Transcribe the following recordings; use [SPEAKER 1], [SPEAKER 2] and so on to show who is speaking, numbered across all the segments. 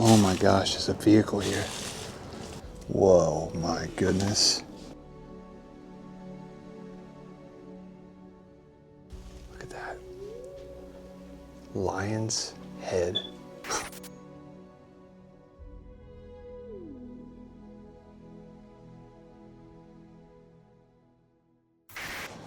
[SPEAKER 1] Oh my gosh, there's a vehicle here. Whoa, my goodness. Look at that. Lion's head.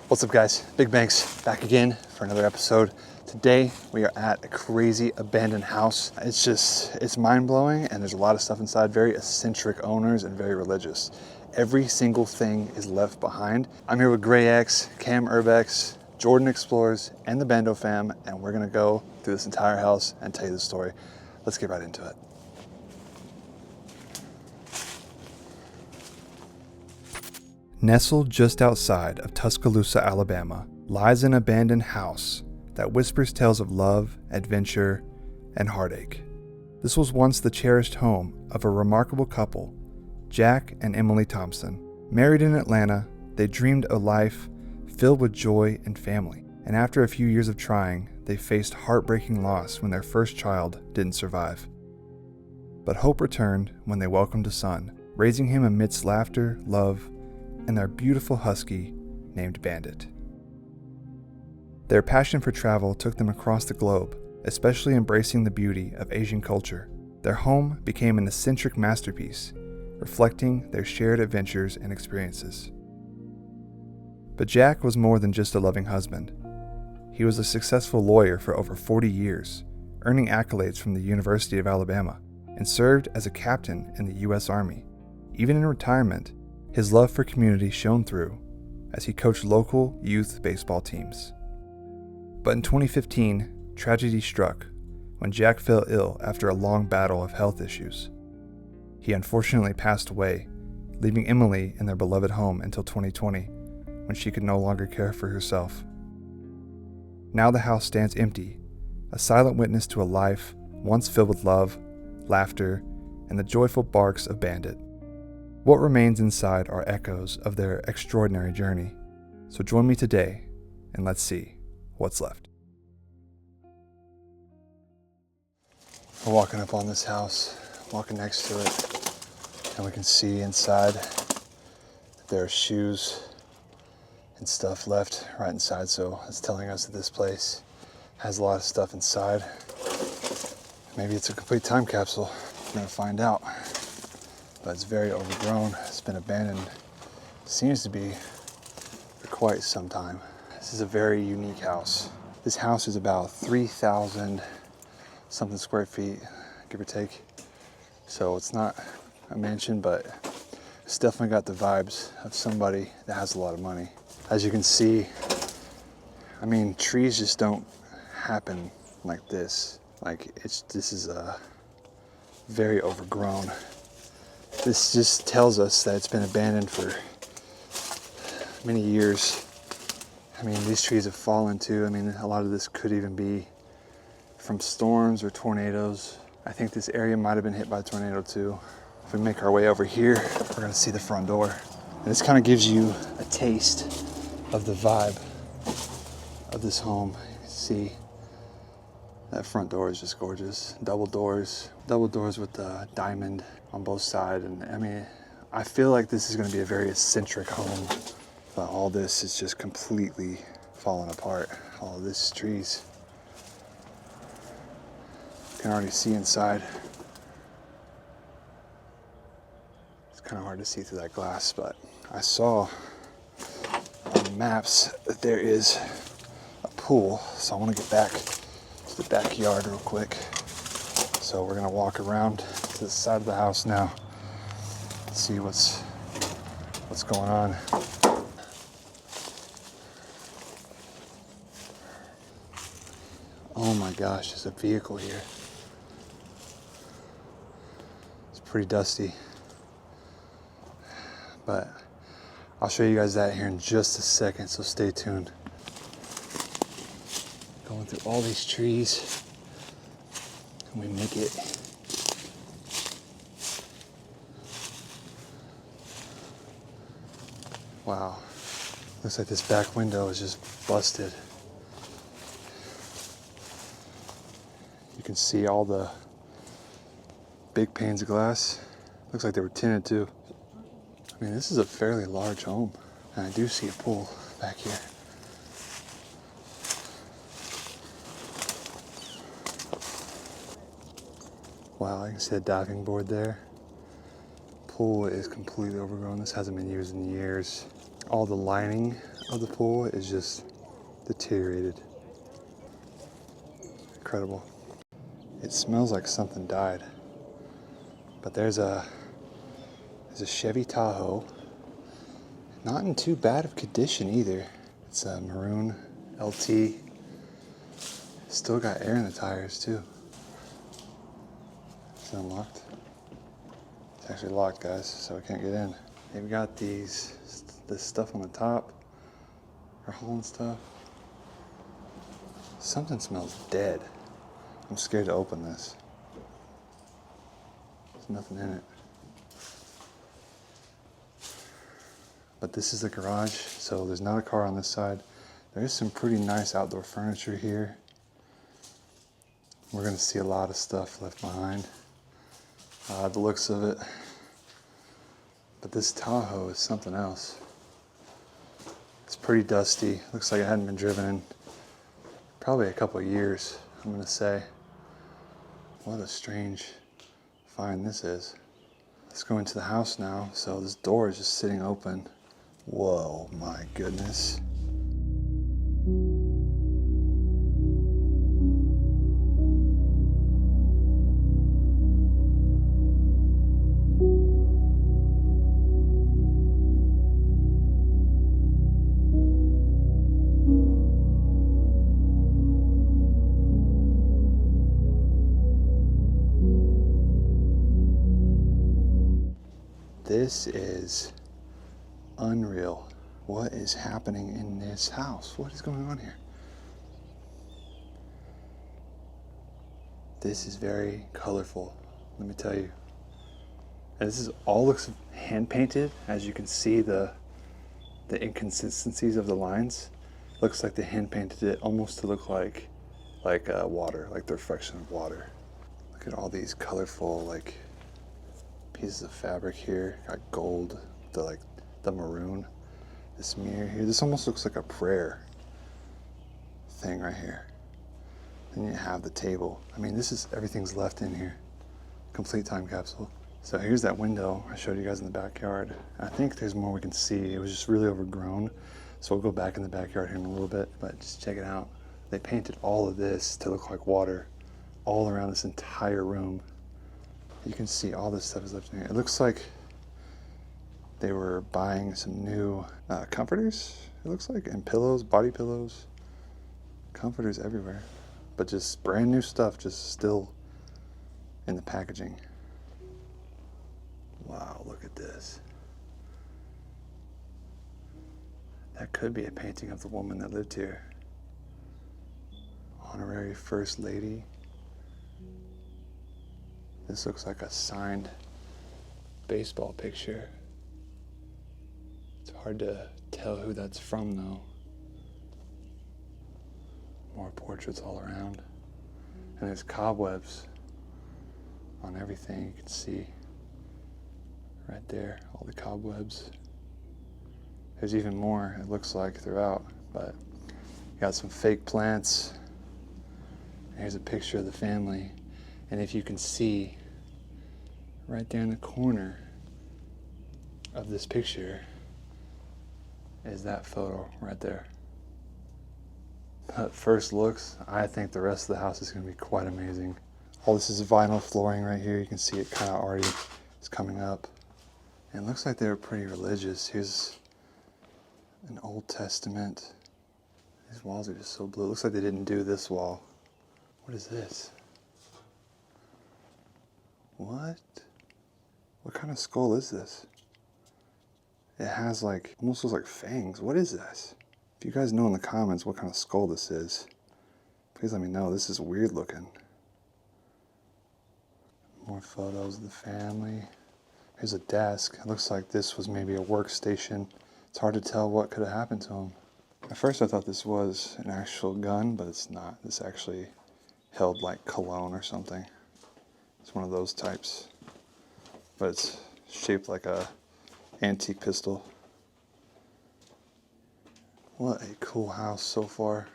[SPEAKER 1] What's up guys, BigBankz back again for another episode. Today we are at a crazy abandoned house. It's mind-blowing and there's a lot of stuff inside, very eccentric owners and very religious. Every single thing is left behind. I'm here with Gray X, Cam Urbex, Jordan Explores, and the Bando fam, and we're gonna go through this entire house and tell you the story. Let's get right into it. Nestled just outside of Tuscaloosa, Alabama, lies an abandoned house that whispers tales of love, adventure, and heartache. This was once the cherished home of a remarkable couple, Jack and Emily Thompson. Married in Atlanta, they dreamed a life filled with joy and family. And after a few years of trying, they faced heartbreaking loss when their first child didn't survive. But hope returned when they welcomed a son, raising him amidst laughter, love, and their beautiful husky named Bandit. Their passion for travel took them across the globe, especially embracing the beauty of Asian culture. Their home became an eccentric masterpiece, reflecting their shared adventures and experiences. But Jack was more than just a loving husband. He was a successful lawyer for over 40 years, earning accolades from the University of Alabama, and served as a captain in the U.S. Army. Even in retirement, his love for community shone through as he coached local youth baseball teams. But in 2015, tragedy struck when Jack fell ill after a long battle of health issues. He unfortunately passed away, leaving Emily in their beloved home until 2020, when she could no longer care for herself. Now the house stands empty, a silent witness to a life once filled with love, laughter, and the joyful barks of Bandit. What remains inside are echoes of their extraordinary journey. So join me today and let's see what's left. We're walking up on this house, walking next to it, and we can see inside that there are shoes and stuff left right inside. So it's telling us that this place has a lot of stuff inside. Maybe it's a complete time capsule. We're gonna find out. But it's very overgrown. It's been abandoned. Seems to be for quite some time. This is a very unique house. This house is about 3,000 something square feet, give or take. So it's not a mansion, but it's definitely got the vibes of somebody that has a lot of money. As you can see, I mean, trees just don't happen like this. This is very overgrown. This just tells us that it's been abandoned for many years. I mean, these trees have fallen too. I mean, a lot of this could even be from storms or tornadoes. I think this area might have been hit by a tornado too. If we make our way over here, we're gonna see the front door. And this kind of gives you a taste of the vibe of this home. You can see that front door is just gorgeous. Double doors with the diamond on both sides. And I mean, I feel like this is gonna be a very eccentric home, but all this is just completely falling apart. All of this is trees. You can already see inside. It's kind of hard to see through that glass, but I saw on maps that there is a pool, so I want to get back to the backyard real quick. So we're gonna walk around to the side of the house now, see what's going on. Oh my gosh, there's a vehicle here. It's pretty dusty, but I'll show you guys that here in just a second, so stay tuned. Going through all these trees, and we make it wow. Looks like this back window is just busted. You can see all the big panes of glass. Looks like they were tinted too. I mean, this is a fairly large home. And I do see a pool back here. Wow, I can see a diving board there. Pool is completely overgrown. This hasn't been used in years. All the lining of the pool is just deteriorated. Incredible. It smells like something died. But there's a Chevy Tahoe. Not in too bad of condition either. It's a maroon LT. Still got air in the tires too. It's unlocked. It's actually locked, guys, so I can't get in. They've got this stuff on the top. They're hauling stuff. Something smells dead. I'm scared to open this. There's nothing in it. But this is the garage, so there's not a car on this side. There is some pretty nice outdoor furniture here. We're gonna see a lot of stuff left behind. The looks of it. But this Tahoe is something else. It's pretty dusty. Looks like it hadn't been driven in probably a couple of years, I'm gonna say. What a strange find this is. Let's go into the house now. So this door is just sitting open. Whoa, my goodness. This is unreal. What is happening in this house? What is going on here? This is very colorful, let me tell you. And this is all looks hand painted. As you can see, the inconsistencies of the lines. Looks like they hand painted it almost to look like water, like the reflection of water. Look at all these colorful pieces of fabric here. Got gold, the maroon. This mirror here. This almost looks like a prayer thing right here. Then you have the table. I mean, everything's left in here. Complete time capsule. So here's that window I showed you guys in the backyard. I think there's more we can see. It was just really overgrown. So we'll go back in the backyard here in a little bit, but just check it out. They painted all of this to look like water all around this entire room. You can see all this stuff is left in here. It looks like they were buying some new comforters, it looks like, and pillows, body pillows, comforters everywhere. But just brand new stuff, just still in the packaging. Wow, look at this. That could be a painting of the woman that lived here. Honorary First Lady. This looks like a signed baseball picture. It's hard to tell who that's from though. More portraits all around. And there's cobwebs on everything. You can see right there, all the cobwebs. There's even more, it looks like, throughout, but you got some fake plants. Here's a picture of the family. And if you can see right there in the corner of this picture is that photo right there. At first looks, I think the rest of the house is going to be quite amazing. All this is vinyl flooring right here. You can see it kind of already is coming up. And it looks like they were pretty religious. Here's an Old Testament. These walls are just so blue. It looks like they didn't do this wall. What is this? What? What kind of skull is this? It has almost looks like fangs. What is this? If you guys know in the comments what kind of skull this is, please let me know. This is weird looking. More photos of the family. Here's a desk. It looks like this was maybe a workstation. It's hard to tell what could have happened to him. At first I thought this was an actual gun, but it's not. This actually held like cologne or something. It's one of those types, but it's shaped like a antique pistol. What a cool house so far.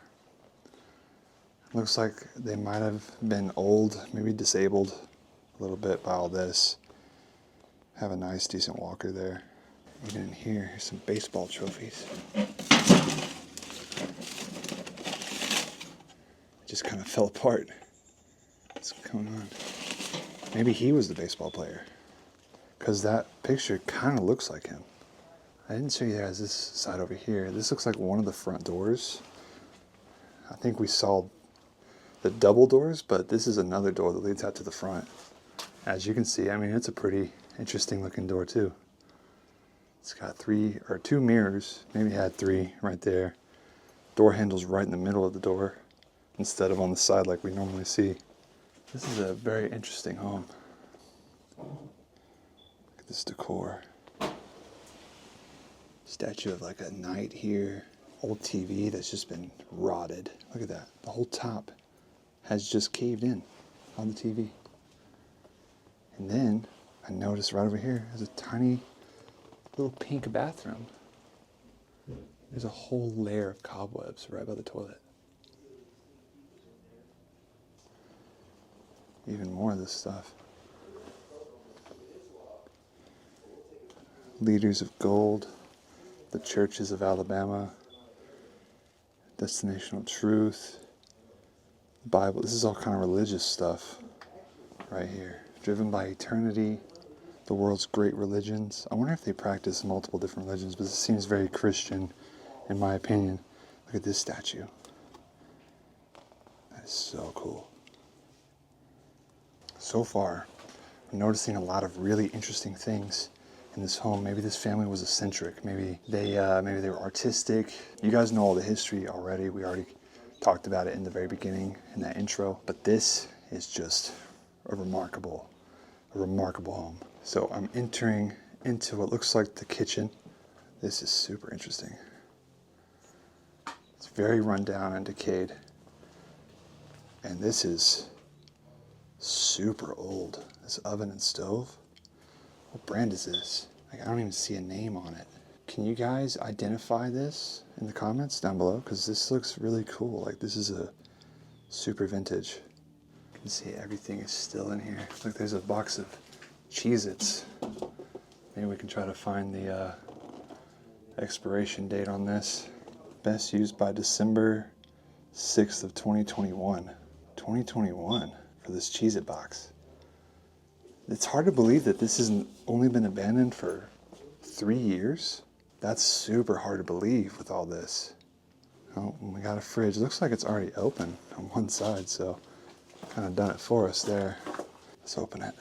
[SPEAKER 1] Looks like they might have been old, maybe disabled a little bit by all this. Have a nice, decent walker there. Even in here, here's some baseball trophies. It just kind of fell apart. What's going on? Maybe he was the baseball player, because that picture kind of looks like him. I didn't show you guys this side over here. This looks like one of the front doors. I think we saw the double doors, but this is another door that leads out to the front. As you can see, I mean, it's a pretty interesting looking door too. It's got 3 or 2 mirrors, maybe had 3 right there. Door handle's right in the middle of the door instead of on the side like we normally see. This is a very interesting home. Look at this decor. Statue of like a knight here. Old TV that's just been rotted. Look at that. The whole top has just caved in on the TV. And then I noticed right over here there's a tiny little pink bathroom. There's a whole layer of cobwebs right by the toilet. Even more of this stuff. Leaders of Gold, the Churches of Alabama, Destination of Truth, Bible. This is all kind of religious stuff right here. Driven by Eternity, the world's great religions. I wonder if they practice multiple different religions, but this seems very Christian in my opinion. Look at this statue. That is so cool. So far, I'm noticing a lot of really interesting things in this home. Maybe this family was eccentric. Maybe they were artistic. You guys know all the history already. We already talked about it in the very beginning in that intro. But this is just a remarkable home. So I'm entering into what looks like the kitchen. This is super interesting. It's very run down and decayed. And this is super old. This oven and stove. What brand is this? Like, I don't even see a name on it. Can you guys identify this in the comments down below? Because this looks really cool. Like, this is a super vintage. You can see everything is still in here. Look, there's a box of Cheez-Its. Maybe we can try to find the expiration date on this. Best used by December 6th of 2021. 2021 for this Cheez-It box. It's hard to believe that this has only been abandoned for 3 years. That's super hard to believe with all this. Oh, we got a fridge. It looks like it's already open on one side, so kind of done it for us there. Let's open it.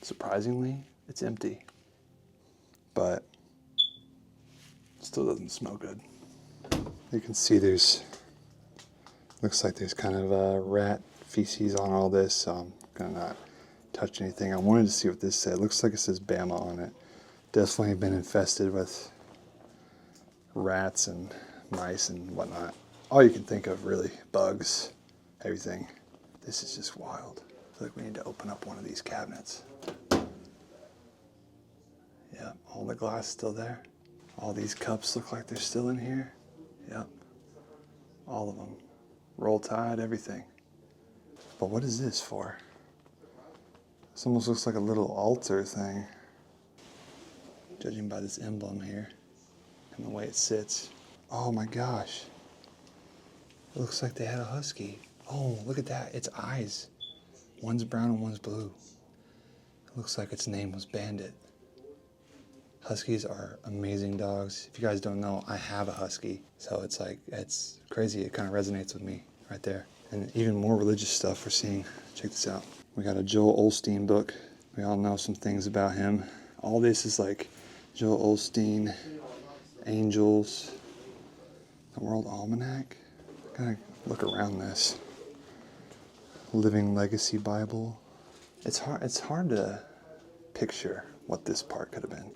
[SPEAKER 1] Surprisingly, it's empty, but it still doesn't smell good. You can see looks like there's kind of rat feces on all this, so I'm gonna not touch anything. I wanted to see what this said. It looks like it says Bama on it. Definitely been infested with rats and mice and whatnot. All you can think of, really. Bugs, everything. This is just wild. I feel like we need to open up one of these cabinets. Yeah, all the glass still there. All these cups look like they're still in here. Yep, all of them. Roll Tide, everything. But what is this for? This almost looks like a little altar thing. Judging by this emblem here and the way it sits. Oh my gosh. It looks like they had a husky. Oh, look at that. Its eyes. One's brown and one's blue. It looks like its name was Bandit. Huskies are amazing dogs. If you guys don't know, I have a husky. So it's crazy. It kind of resonates with me right there. And even more religious stuff we're seeing. Check this out. We got a Joel Osteen book. We all know some things about him. All this is like Joel Osteen, angels, the World Almanac. Gotta look around this. Living Legacy Bible. It's hard to picture what this part could have been.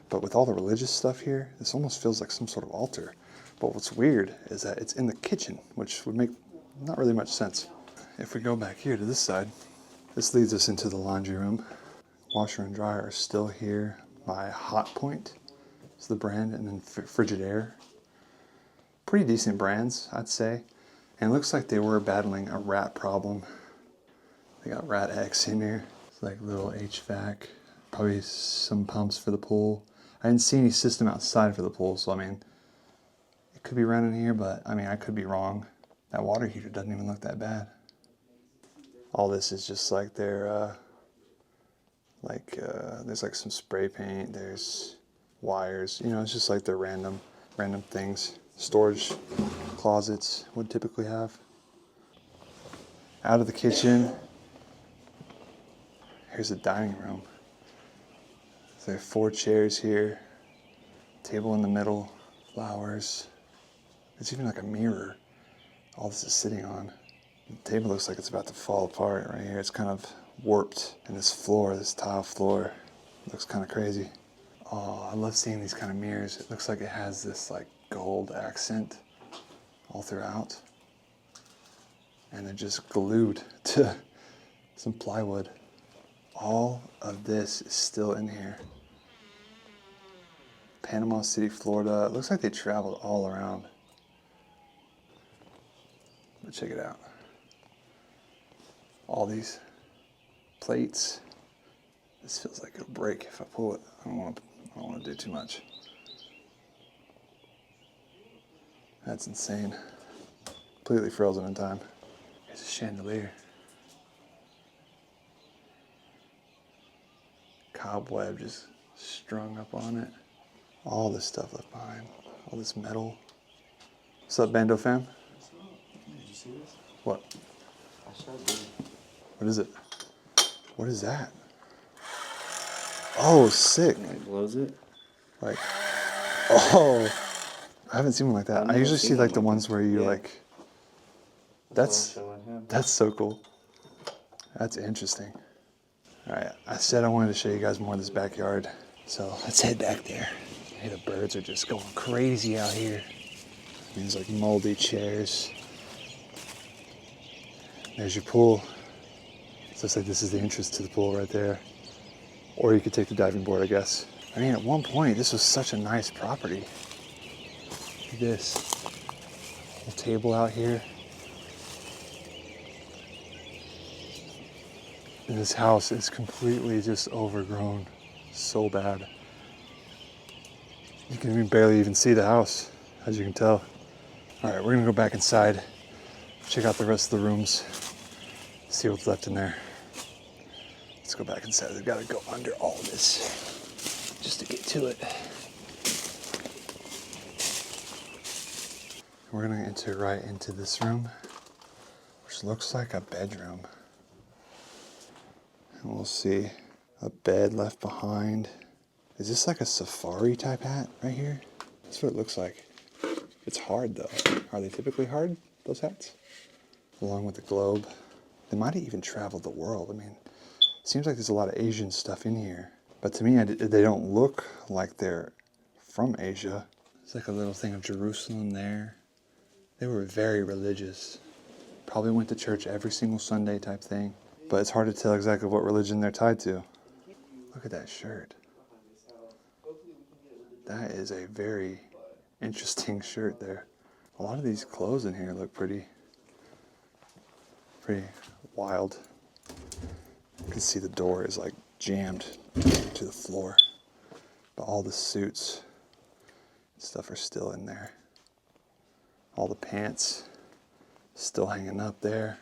[SPEAKER 1] But with all the religious stuff here, this almost feels like some sort of altar. But what's weird is that it's in the kitchen, which would make not really much sense. if we go back here to this side, this leads us into the laundry room. Washer and dryer are still here by Hot Point. It's the brand, and then Frigidaire. Pretty decent brands, I'd say. And it looks like they were battling a rat problem. They got rat X in here. It's like little HVAC, probably some pumps for the pool. I didn't see any system outside for the pool, so I mean, it could be running here, but I mean, I could be wrong. That water heater doesn't even look that bad. All this is just like their, there's like some spray paint, there's wires, you know, it's just like their random things. Storage closets would typically have. Out of the kitchen, here's the dining room. So there are 4 chairs here, table in the middle, flowers. There's even like a mirror all this is sitting on. The table looks like it's about to fall apart right here. It's kind of warped, and this floor, this tile floor, looks kind of crazy. Oh, I love seeing these kind of mirrors. It looks like it has this like gold accent all throughout, and they're just glued to some plywood. All of this is still in here. Panama City, Florida. It looks like they traveled all around. But check it out. All these plates. This feels like it'll break if I pull it. I don't want to do too much. That's insane. Completely frozen in time. Here's a chandelier. Cobweb just strung up on it. All this stuff left behind. All this metal. What's up, Bando fam?
[SPEAKER 2] Did you see this?
[SPEAKER 1] What?
[SPEAKER 2] I showed you.
[SPEAKER 1] What is it? What is that? Oh, sick.
[SPEAKER 2] It blows it.
[SPEAKER 1] Like, oh, I haven't seen one like that. I usually see like the ones where you like, that's so cool. That's interesting. All right, I said I wanted to show you guys more of this backyard. So let's head back there. Hey, the birds are just going crazy out here. These like moldy chairs. There's your pool. So it's like this is the entrance to the pool right there. Or you could take the diving board, I guess. I mean, at one point, this was such a nice property. Look at this. Little table out here. And this house is completely just overgrown. So bad. You can barely even see the house, as you can tell. All right, we're gonna go back inside, check out the rest of the rooms, see what's left in there. Let's go back inside. We've got to go under all this just to get to it. We're gonna enter right into this room, which looks like a bedroom. And we'll see a bed left behind. Is this like a safari type hat right here? That's what it looks like. It's hard though. Are they typically hard, those hats? Along with the globe. They might have even traveled the world. I mean, it seems like there's a lot of Asian stuff in here. But to me, they don't look like they're from Asia. It's like a little thing of Jerusalem there. They were very religious. Probably went to church every single Sunday type thing. But it's hard to tell exactly what religion they're tied to. Look at that shirt. That is a very interesting shirt there. A lot of these clothes in here look pretty wild. You can see the door is like jammed to the floor. But all the suits and stuff are still in there. All the pants still hanging up there.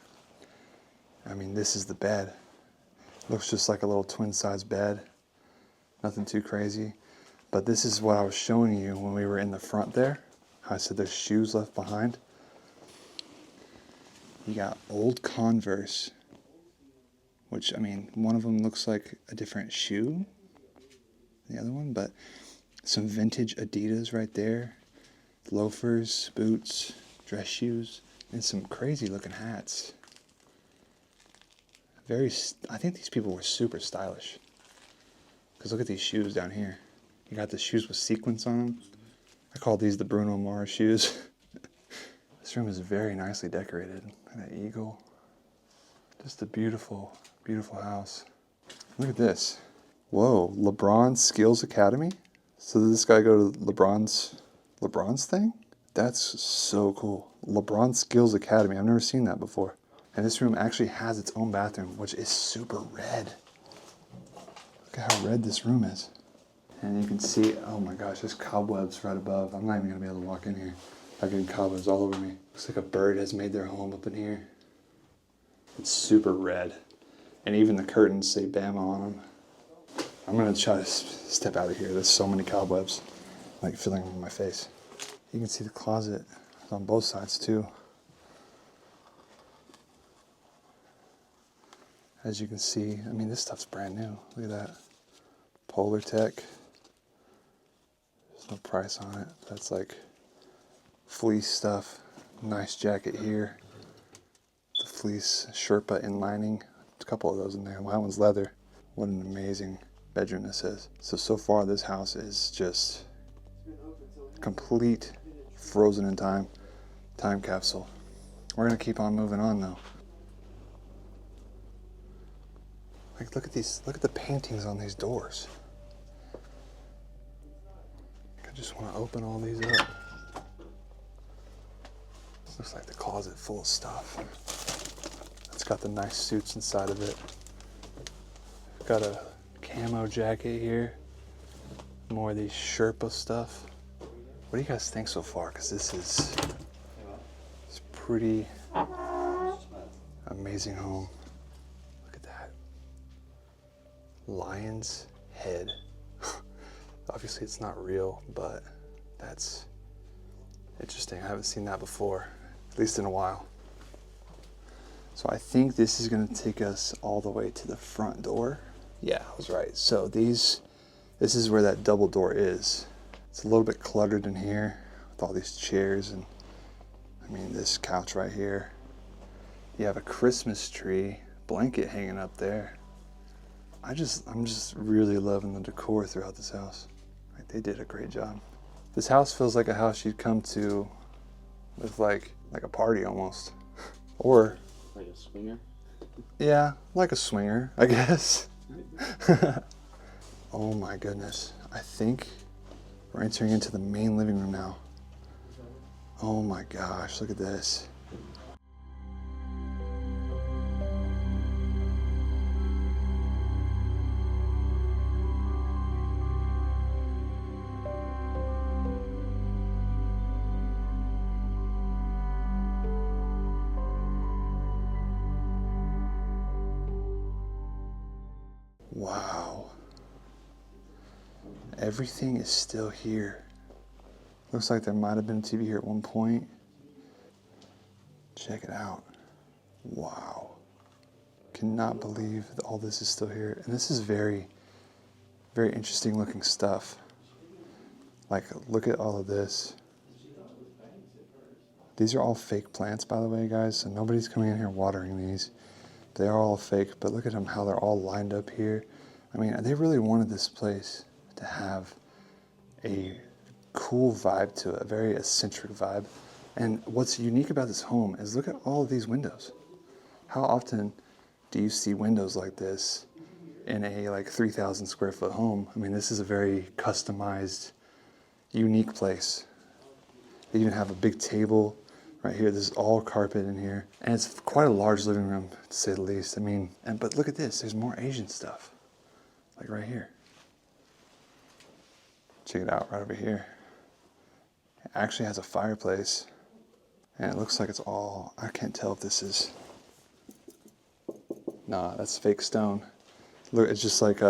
[SPEAKER 1] I mean, this is the bed. Looks just like a little twin-size bed. Nothing too crazy. But this is what I was showing you when we were in the front there. I said there's shoes left behind. You got old Converse, which, I mean, one of them looks like a different shoe than the other one, but some vintage Adidas right there. Loafers, boots, dress shoes, and some crazy looking hats. I think these people were super stylish. Because look at these shoes down here. You got the shoes with sequins on them. I call these the Bruno Mars shoes. This room is very nicely decorated. Look at that eagle. Just a beautiful, beautiful house. Look at this. Whoa, LeBron Skills Academy? So did this guy go to LeBron's thing? That's so cool. LeBron Skills Academy. I've never seen that before. And this room actually has its own bathroom, which is super red. Look at how red this room is. And you can see, oh my gosh, there's cobwebs right above. I'm not even gonna be able to walk in here. I'm getting cobwebs all over me. Looks like a bird has made their home up in here. It's super red. And even the curtains say Bama on them. I'm gonna try to step out of here. There's so many cobwebs, like filling in my face. You can see the closet on both sides too. As you can see, I mean, this stuff's brand new. Look at that. Polar Tech. There's no price on it. That's like fleece stuff. Nice jacket here. The fleece Sherpa inlining. A couple of those in there. Well, that one's leather. What an amazing bedroom this is. So far this house is just complete frozen in time capsule. We're gonna keep on moving on though. Like look at the paintings on these doors. I just want to open all these up. This looks like the closet full of stuff. It's got the nice suits inside of it. Got a camo jacket here. More of these Sherpa stuff. What do you guys think so far? Because this is it's pretty amazing home. Look at that. Lion's head. Obviously it's not real, but that's interesting. I haven't seen that before, at least in a while. So I think this is gonna take us all the way to the front door. Yeah, I was right. So this is where that double door is. It's a little bit cluttered in here with all these chairs and I mean this couch right here. You have a Christmas tree blanket hanging up there. I'm just really loving the decor throughout this house. Like, they did a great job. This house feels like a house you'd come to with like a party almost. Or
[SPEAKER 2] Like a swinger?
[SPEAKER 1] Yeah, like a swinger, I guess. Oh my goodness. I think we're entering into the main living room now. Oh my gosh, look at this. Wow. Everything is still here. Looks like there might have been a TV here at one point. Check it out. Wow. Cannot believe that all this is still here. And this is very, very interesting looking stuff. Like, look at all of this. These are all fake plants, by the way, guys. So nobody's coming in here watering these. They are all fake, but look at them, how they're all lined up here. I mean, they really wanted this place to have a cool vibe to it, a very eccentric vibe. And what's unique about this home is look at all of these windows. How often do you see windows like this in a like 3,000 square foot home? I mean, this is a very customized, unique place. They even have a big table right here. This is all carpet in here. And it's quite a large living room, to say the least. I mean, but look at this, there's more Asian stuff. Like right here. Check it out, right over here. It actually has a fireplace. And it looks like it's all, I can't tell if this is, nah, that's fake stone. Look, it's just like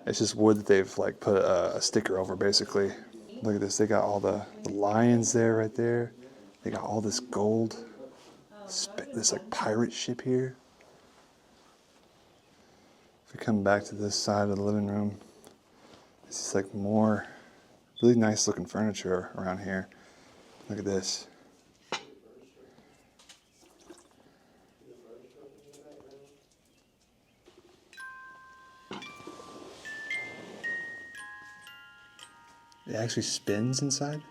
[SPEAKER 1] it's just wood that they've like put a sticker over basically. Look at this, they got all the lions there right there. They got all this gold, this like pirate ship here. If we come back to this side of the living room, this is like more really nice looking furniture around here. Look at this. It actually spins inside.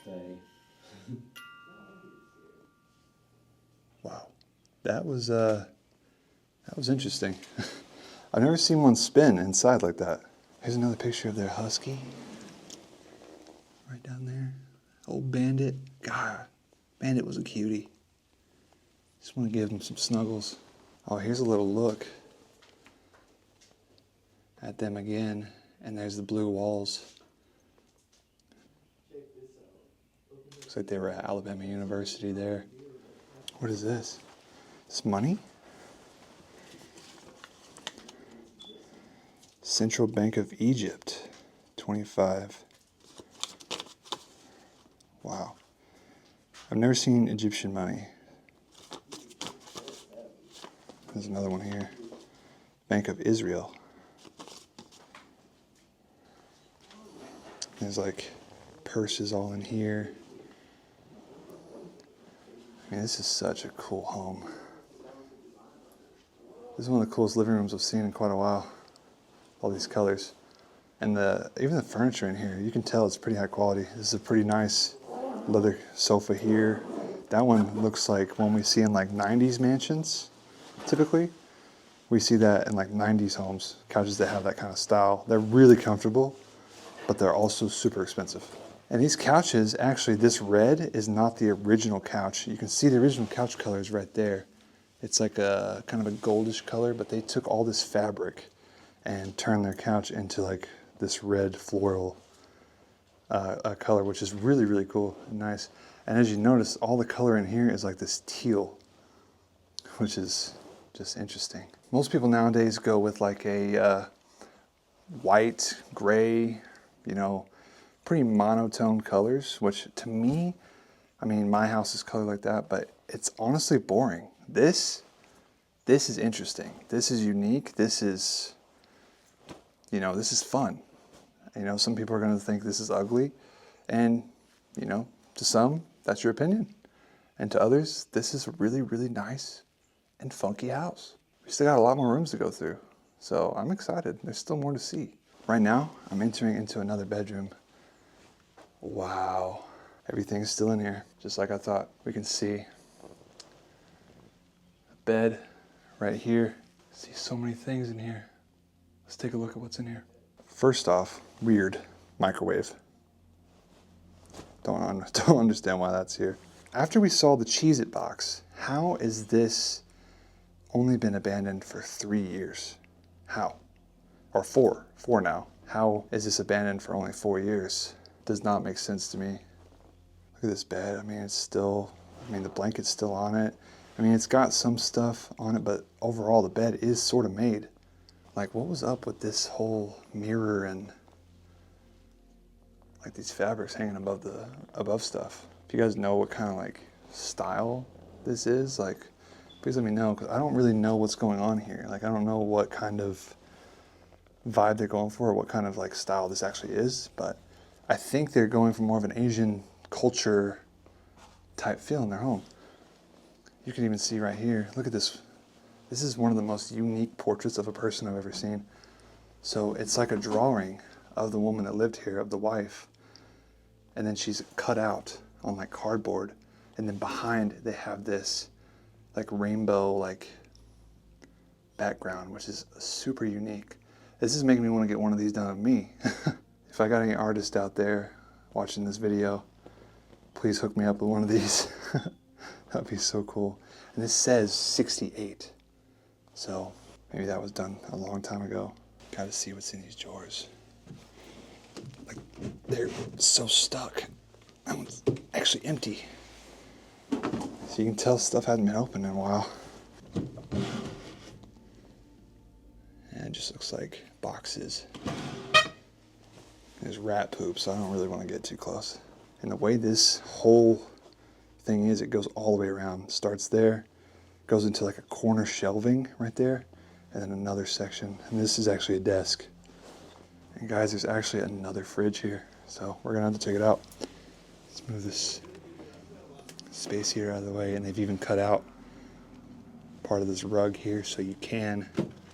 [SPEAKER 2] Stay.
[SPEAKER 1] Wow, that was interesting. I've never seen one spin inside like that. Here's another picture of their husky. Right down there. Old Bandit. God, Bandit was a cutie. Just want to give him some snuggles. Oh, here's a little look at them again. And there's the blue walls. Looks like they were at Alabama University there. What is this? This money? Central Bank of Egypt, 25. Wow. I've never seen Egyptian money. There's another one here. Bank of Israel. There's like purses all in here. I mean, this is such a cool home. This is one of the coolest living rooms I've seen in quite a while. All these colors. And even the furniture in here, you can tell it's pretty high quality. This is a pretty nice leather sofa here. That one looks like one we see in like 90s mansions, typically. We see that in like 90s homes, couches that have that kind of style. They're really comfortable, but they're also super expensive. And these couches, actually, this red is not the original couch. You can see the original couch color is right there. It's like a kind of a goldish color, but they took all this fabric and turned their couch into like this red floral color, which is really, really cool and nice. And as you notice, all the color in here is like this teal, which is just interesting. Most people nowadays go with like a white, gray, pretty monotone colors, which to me, I mean, my house is colored like that, but it's honestly boring. This is interesting. This is unique. This is fun. Some people are going to think this is ugly, and, to some, that's your opinion. And to others, this is a really, really nice and funky house. We still got a lot more rooms to go through, so I'm excited. There's still more to see. Right now, I'm entering into another bedroom. Wow. Everything's still in here, just like I thought. We can see a bed right here. See so many things in here. Let's take a look at what's in here. First off, weird microwave. Don't understand why that's here. After we saw the Cheez-It box, how is this only been abandoned for 3 years? How? Or four now. How is this abandoned for only 4 years? Does not make sense to me. Look at this bed. I mean, the blanket's still on it. I mean, it's got some stuff on it, but overall the bed is sort of made. Like, what was up with this whole mirror and like these fabrics hanging above stuff? If you guys know what kind of like style this is, like, please let me know, because I don't really know what's going on here. Like, I don't know what kind of vibe they're going for, or what kind of like style this actually is, but I think they're going for more of an Asian culture type feel in their home. You can even see right here, look at this. This is one of the most unique portraits of a person I've ever seen. So it's like a drawing of the woman that lived here, of the wife. And then she's cut out on like cardboard. And then behind they have this like rainbow like background, which is super unique. This is making me want to get one of these done of me. If I got any artists out there watching this video, please hook me up with one of these. That'd be so cool. And this says 68. So maybe that was done a long time ago. Gotta see what's in these drawers. Like, they're so stuck. That one's actually empty. So you can tell stuff hasn't been opened in a while. And it just looks like boxes. There's rat poop, so I don't really want to get too close. And the way this whole thing is, it goes all the way around. Starts there, goes into like a corner shelving right there, and then another section. And this is actually a desk. And guys, there's actually another fridge here, so we're gonna have to check it out. Let's move this space here out of the way, and they've even cut out part of this rug here so you can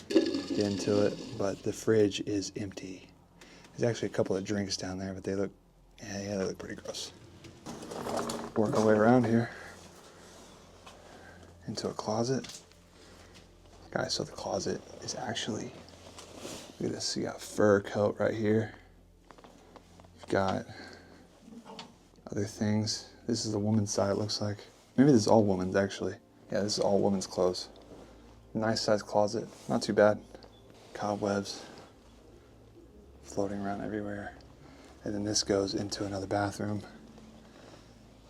[SPEAKER 1] get into it, but the fridge is empty. There's actually a couple of drinks down there, but they look pretty gross. work our way around here into a closet. Guys, so the closet is actually, look at this, you got a fur coat right here. You've got other things. This is the woman's side, it looks like. Maybe this is all women's, actually. Yeah, this is all women's clothes. Nice sized closet, not too bad. Cobwebs floating around everywhere. And then this goes into another bathroom.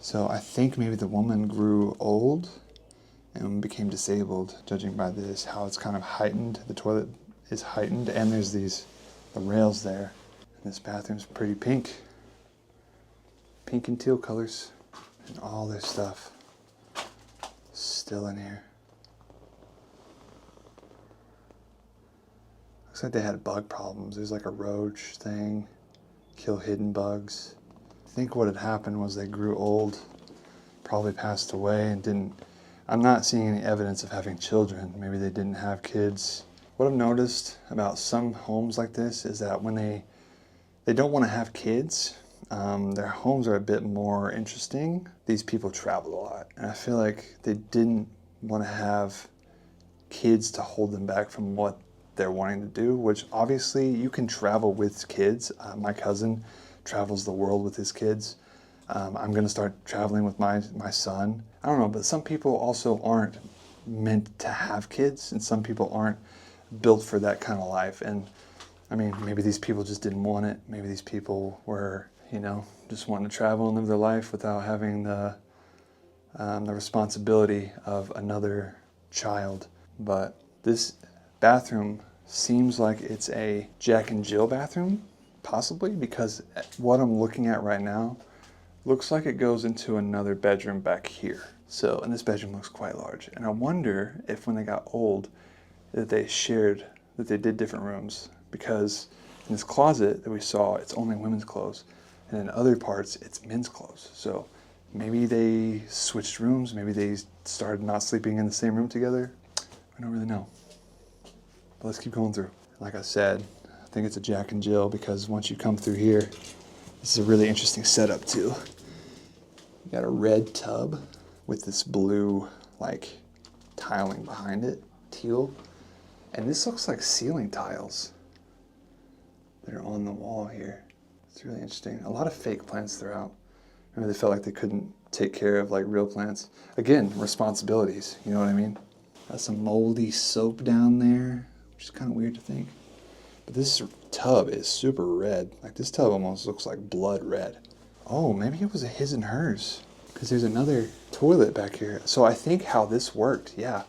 [SPEAKER 1] So I think maybe the woman grew old and became disabled, judging by this, how it's kind of heightened. The toilet is heightened, and there's the rails there. And this bathroom's pretty pink. Pink and teal colors. And all their stuff still in here. Looks like they had bug problems. There's like a roach thing, kill hidden bugs. I think what had happened was they grew old, probably passed away, and didn't, I'm not seeing any evidence of having children. Maybe they didn't have kids. What I've noticed about some homes like this is that when they don't want to have kids, their homes are a bit more interesting. These people travel a lot, and I feel like they didn't want to have kids to hold them back from what they're wanting to do, which obviously you can travel with kids. My cousin travels the world with his kids. I'm going to start traveling with my son. I don't know, but some people also aren't meant to have kids, and some people aren't built for that kind of life. And I mean, maybe these people just didn't want it. Maybe these people were, just wanting to travel and live their life without having the responsibility of another child. But this bathroom seems like it's a Jack and Jill bathroom, possibly, because what I'm looking at right now looks like it goes into another bedroom back here. So, and this bedroom looks quite large. And I wonder if when they got old, that they did different rooms, because in this closet that we saw, it's only women's clothes. And in other parts, it's men's clothes. So maybe they switched rooms. Maybe they started not sleeping in the same room together. I don't really know. But let's keep going through. Like I said, I think it's a Jack and Jill, because once you come through here, this is a really interesting setup too. You got a red tub with this blue, tiling behind it, teal. And this looks like ceiling tiles that are on the wall here. It's really interesting. A lot of fake plants throughout. Maybe they felt like they couldn't take care of real plants. Again, responsibilities, you know what I mean? Got some moldy soap down there, which is kind of weird to think. But this tub is super red. This tub almost looks like blood red. Oh, maybe it was a his and hers, because there's another toilet back here. So I think how this worked, yeah,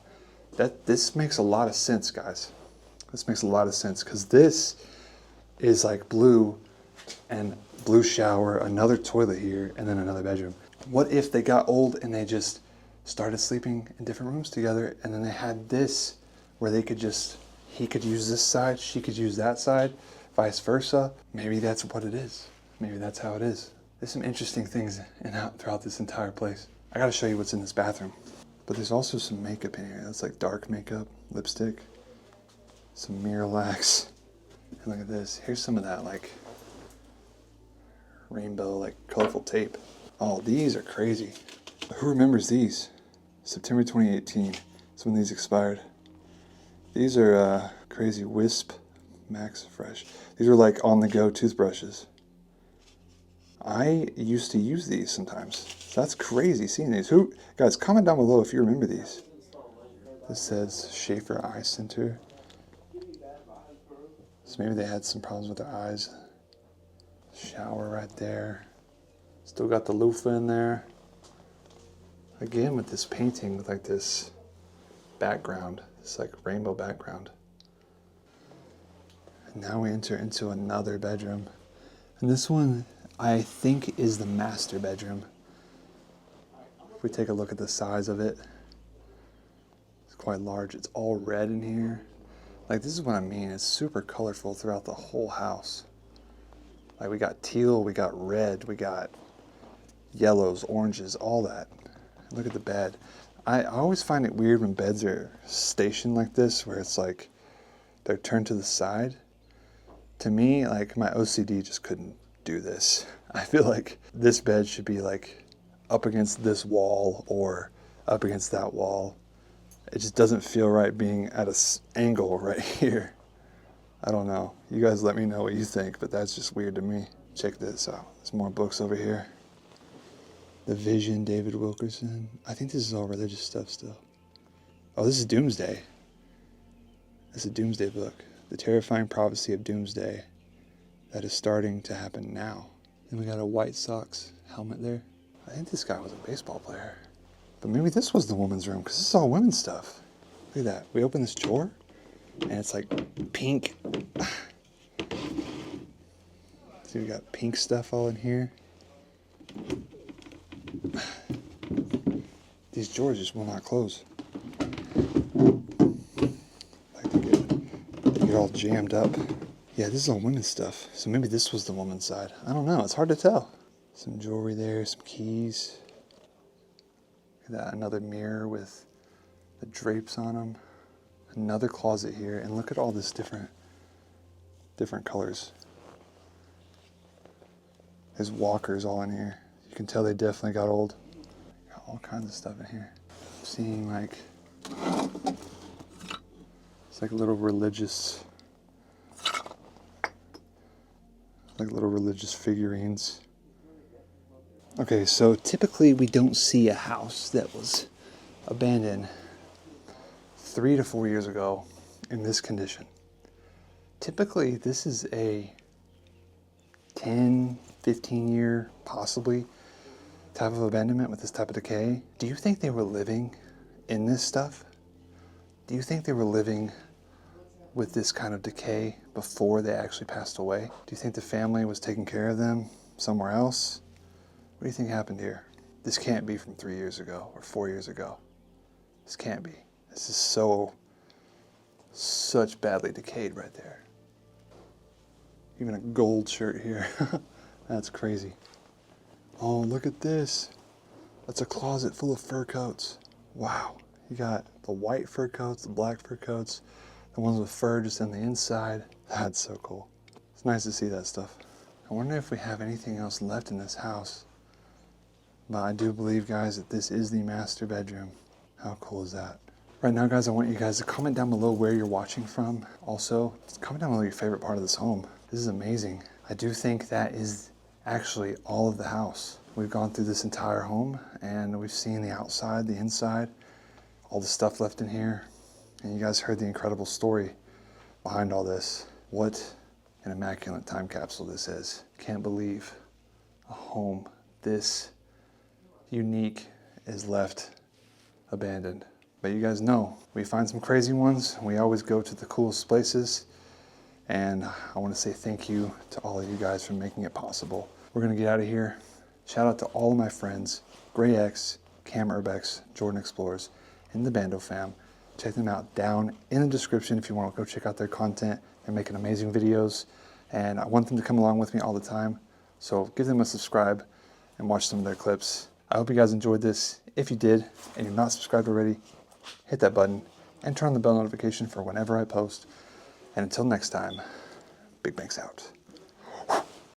[SPEAKER 1] this makes a lot of sense, guys. This makes a lot of sense, because this is blue and blue shower, another toilet here, and then another bedroom. What if they got old and they just started sleeping in different rooms together, and then they had this where they could he could use this side, she could use that side, vice versa. Maybe that's what it is. Maybe that's how it is. There's some interesting things throughout this entire place. I gotta show you what's in this bathroom. But there's also some makeup in here. That's dark makeup, lipstick, some Miralax. And look at this. Here's some of that rainbow, colorful tape. Oh, these are crazy. Who remembers these? September 2018. That's when these expired. These are crazy Wisp Max Fresh. These are on-the-go toothbrushes. I used to use these sometimes. That's crazy seeing these. Guys, comment down below if you remember these. This says Schaefer Eye Center. So maybe they had some problems with their eyes. Shower right there. Still got the loofah in there. Again with this painting with this background. This rainbow background. And now we enter into another bedroom. And this one, I think, is the master bedroom. If we take a look at the size of it, it's quite large. It's all red in here. This is what I mean. It's super colorful throughout the whole house. We got teal, we got red, we got yellows, oranges, all that. Look at the bed. I always find it weird when beds are stationed like this, where it's they're turned to the side. To me, my OCD just couldn't do this. I feel like this bed should be up against this wall or up against that wall. It just doesn't feel right being at an angle right here. I don't know. You guys let me know what you think, but that's just weird to me. Check this out. There's more books over here. The Vision, David Wilkerson. I think this is all religious stuff still. Oh, this is Doomsday. This is a Doomsday book. The terrifying prophecy of Doomsday that is starting to happen now. Then we got a White Sox helmet there. I think this guy was a baseball player. But maybe this was the woman's room, because this is all women's stuff. Look at that. We open this drawer, and it's like pink. See, we got pink stuff all in here. These drawers just will not close. Like they get all jammed up. Yeah, this is all women's stuff. So maybe this was the woman's side. I don't know. It's hard to tell. Some jewelry there, some keys. Look at that. Another mirror with the drapes on them. Another closet here. And look at all this different colors. There's walkers all in here. You can tell they definitely got old. Got all kinds of stuff in here. I'm seeing like, it's like little religious figurines. Okay, so typically we don't see a house that was abandoned 3 to 4 years ago in this condition. Typically this is a 10, 15 year, possibly, type of abandonment with this type of decay. Do you think they were living in this stuff? Do you think they were living with this kind of decay before they actually passed away? Do you think the family was taking care of them somewhere else? What do you think happened here? This can't be from 3 years ago or 4 years ago. This can't be. This is such badly decayed right there. Even a gold shirt here. That's crazy. Oh, look at this. That's a closet full of fur coats. Wow. You got the white fur coats, the black fur coats, the ones with fur just on the inside. That's so cool. It's nice to see that stuff. I wonder if we have anything else left in this house. But I do believe, guys, that this is the master bedroom. How cool is that? Right now, guys, I want you guys to comment down below where you're watching from. Also, comment down below your favorite part of this home. This is amazing. I do think that is actually all of the house. We've gone through this entire home and we've seen the outside, the inside, all the stuff left in here. And you guys heard the incredible story behind all this. What an immaculate time capsule this is. Can't believe a home this unique is left abandoned. But you guys know, we find some crazy ones. We always go to the coolest places. And I want to say thank you to all of you guys for making it possible. We're going to get out of here. Shout out to all of my friends, Gray X, Cam Urbex, Jordan Explorers, and the Bando fam. Check them out down in the description if you want to go check out their content. They're making amazing videos. And I want them to come along with me all the time. So give them a subscribe and watch some of their clips. I hope you guys enjoyed this. If you did, and you're not subscribed already, hit that button and turn on the bell notification for whenever I post. And until next time, BigBankz out.